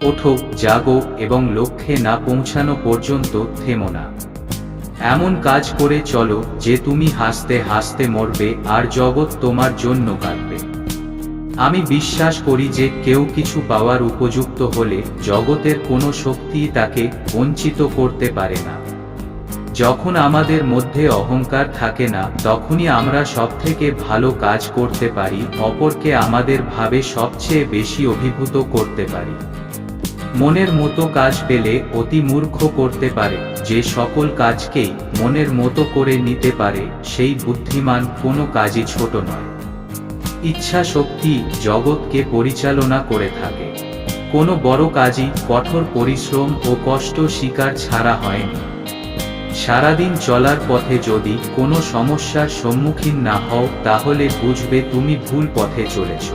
ওঠো, জাগো এবং লক্ষ্যে না পৌঁছানো পর্যন্ত থেমো না। এমন কাজ করে চলো যে তুমি হাসতে হাসতে মরবে আর জগৎ তোমার জন্য কাঁদবে। আমি বিশ্বাস করি যে কেউ কিছু পাওয়ার উপযুক্ত হলে জগতের কোনো শক্তিই তাকে বঞ্চিত করতে পারে না। যখন আমাদের মধ্যে অহংকার থাকে না, তখনই আমরা সবথেকে ভালো কাজ করতে পারি, অপরকে আমাদের ভাবে সবচেয়ে বেশি অভিভূত করতে পারি। মনের মতো কাজ পেলে অতি মূর্খ করতে পারে, যে সকল কাজকেই মনের মতো করে নিতে পারে সেই বুদ্ধিমান। কোনো কাজই ছোট নয়। ইচ্ছা শক্তি জগৎকে পরিচালনা করে থাকে। কোনো বড় কাজই কঠোর পরিশ্রম ও কষ্ট স্বীকার ছাড়া হয়নি। সারাদিন চলার পথে যদি কোনো সমস্যার সম্মুখীন না হও, তাহলে বুঝবে তুমি ভুল পথে চলেছ।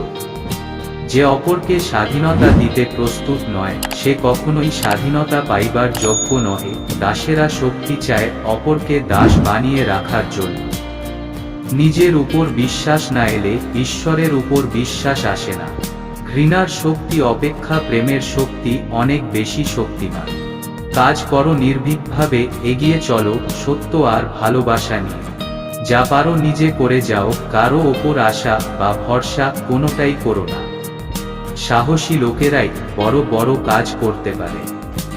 যে অপরকে স্বাধীনতা দিতে প্রস্তুত নয়, সে কখনোই স্বাধীনতা পাইবার যোগ্য নহে। দাসেরা শক্তি চায় অপরকে দাস বানিয়ে রাখার জন্য। নিজের উপর বিশ্বাস না এলে ঈশ্বরের উপর বিশ্বাস আসে না। ঘৃণার শক্তি অপেক্ষা প্রেমের শক্তি অনেক বেশি শক্তিমান। কাজ করো নির্ভীকভাবে, এগিয়ে চলো সত্য আর ভালোবাসা নিয়ে। যা পারো নিজে করে যাও, কারো ওপর আশা বা ভরসা কোনোটাই করো না। সাহসী লোকেরাই বড় বড় কাজ করতে পারে।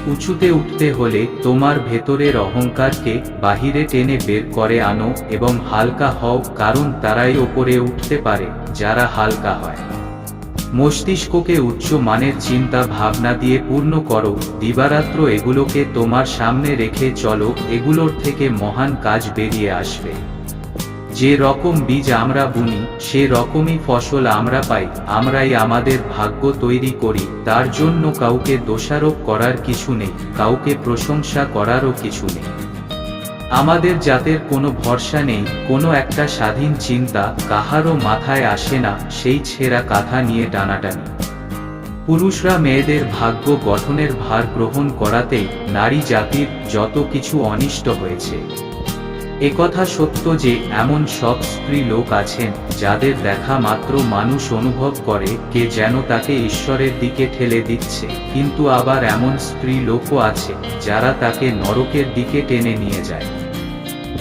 উঁচুতে উঠতে হলে তোমার ভেতরের অহংকারকে বাহিরে টেনে বের করে আনো এবং হালকা হও, কারণ তারাই ওপরে উঠতে পারে যারা হালকা হয়। মস্তিষ্ককে উচ্চ মানের চিন্তা ভাবনা দিয়ে পূর্ণ করো। দিবারাত্র এগুলোকে তোমার সামনে রেখে চলো, এগুলোর থেকে মহান কাজ বেরিয়ে আসবে। যে রকম বীজ আমরা বুনি, সে রকমই ফসল আমরা পাই। আমরাই আমাদের ভাগ্য তৈরি করি। তার জন্য কাউকে দোষারোপ করার কিছু নেই, কাউকে প্রশংসা করারও কিছু নেই। আমাদের জাতের কোনো ভরসা নেই, কোনো একটা স্বাধীন চিন্তা কাহারও মাথায় আসে না, সেই ছেঁড়া কাঁথা নিয়ে টানাটানি। পুরুষরা মেয়েদের ভাগ্য গঠনের ভার গ্রহণ করাতেই নারী জাতির যত কিছু অনিষ্ট হয়েছে। একথা সত্য যে এমন সব স্ত্রী লোক আছেন যাদের দেখা মাত্র মানুষ অনুভব করে কে যেন তাকে ঈশ্বরের দিকে ঠেলে দিচ্ছে, কিন্তু আবার এমন স্ত্রী লোকও আছে যারা তাকে নরকের দিকে টেনে নিয়ে যায়।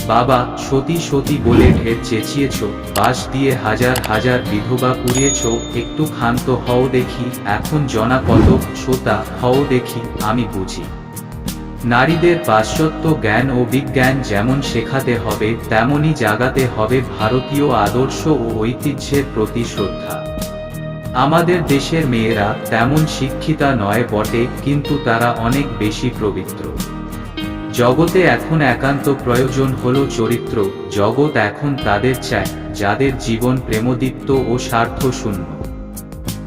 বাবা, সতী সতী বলে ঢের চেঁচিয়েছ, বাঁশ দিয়ে হাজার হাজার বিধবা পুড়িয়েছ, একটু ক্ষান্ত হও দেখি, এখন জনা কত শ্রোতা হও দেখি, আমি বুঝি। নারীদের পাশ্চাত্য জ্ঞান ও বিজ্ঞান যেমন শেখাতে হবে, তেমনি জাগাতে হবে ভারতীয় আদর্শ ও ঐতিহ্যের প্রতি শ্রদ্ধা। আমাদের দেশের মেয়েরা তেমন শিক্ষিতা নয় বটে, কিন্তু তারা অনেক বেশি পবিত্র। জগতে এখন একান্ত প্রয়োজন হলো চরিত্র। জগৎ এখন তাদের চায় যাদের জীবন প্রেমদীপ্ত ও স্বার্থ শূন্য।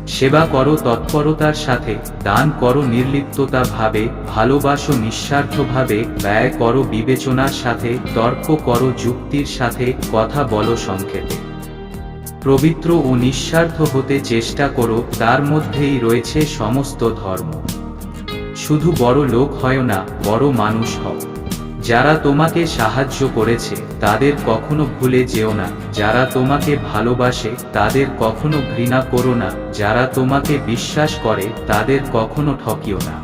সেবা করো তৎপরতার সাথে, দান করো নির্লিপ্ততা ভাবে, ভালোবাসো নিঃস্বার্থভাবে, ব্যয় করো বিবেচনার সাথে, তর্ক করো যুক্তির সাথে, কথা বলো সংক্ষেপে। পবিত্র ও নিঃস্বার্থ হতে চেষ্টা করো, তার মধ্যেই রয়েছে সমস্ত ধর্ম। শুধু বড় লোক হয় না, বড় মানুষ হও। যারা তোমাকে সাহায্য করেছে তাদের কখনো ভুলে যেও না। যারা তোমাকে ভালোবাসে তাদের কখনো ঘৃণা করো না। যারা তোমাকে বিশ্বাস করে তাদের কখনো ঠকিও না।